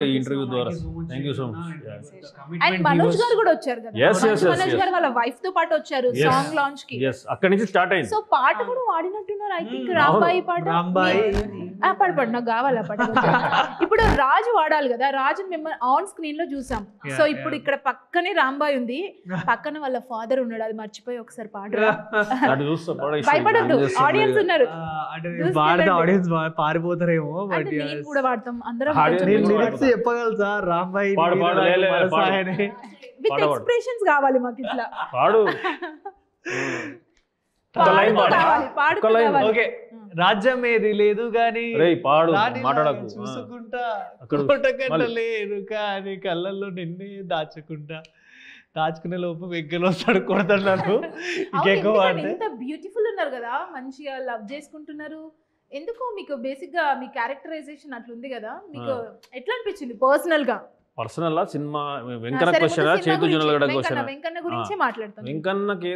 Interview ద్వారా thank you so much. And Manoj గారు కూడా వచ్చారు కదా. Yes, yes, yes, మనోజ్ గారు వాళ్ళ వైఫ్ తో పాటు వచ్చారు సాంగ్ లాంచ్ కి. yes అక్కడి నుంచి స్టార్ట్ అయింది. సో పాట కూడా వాడినట్టున్నారు. ఐ థింక్ రాంబాయి పాట. రాంబాయి పాడు నాకు కావాలి ఆ పాట. ఇప్పుడు రాజు వాడాలి కదా. రాజు మిమ్మల్ని ఆన్ స్క్రీన్ లో చూసాం. సో ఇప్పుడు ఇక్కడ పక్కనే రాంబాయి ఉంది, పక్కన వాళ్ళ ఫాదర్ ఉన్నాడు. అది మర్చిపోయి ఒకసారి పాట భయపడద్దు, ఆడియన్స్ ఉన్నారు. వాడితే ఆడియన్స్ పారిపోతారేమో. బట్ నేను కూడా వాడతాం అందరం. లిరిక్స్ చెప్పగలసా రాంబాయి విత్ ఎక్స్ప్రెషన్స్ కావాలి మాకు ఇట్లా. పాడు ఓకే. రాజ్యం ఏది లేదు గాని పాడు మాట్లాడకు, చూసుకుంటా కోటకట్టలేరు కానీ కళ్ళల్లో నిన్నే దాచుకునే లోపు వెగ్గలు వస్తాడు కొడతాడు నన్ను. ఎంత బ్యూటిఫుల్ ఉన్నారు కదా, మంచిగా లవ్ చేసుకుంటున్నారు. ఎందుకు మీకు బేసిక్ గా మీ క్యారెక్టరైజేషన్ అట్లుంది కదా, మీకు ఎట్లా అనిపించింది పర్సనల్ గా? పర్సనల్ సినిమా వెంకన్న క్వశ్చన్ చేతు జునల్ గడ క్వశ్చన్ వెంకన్న గురించి మాట్లాడతాం. వెంకన్నకి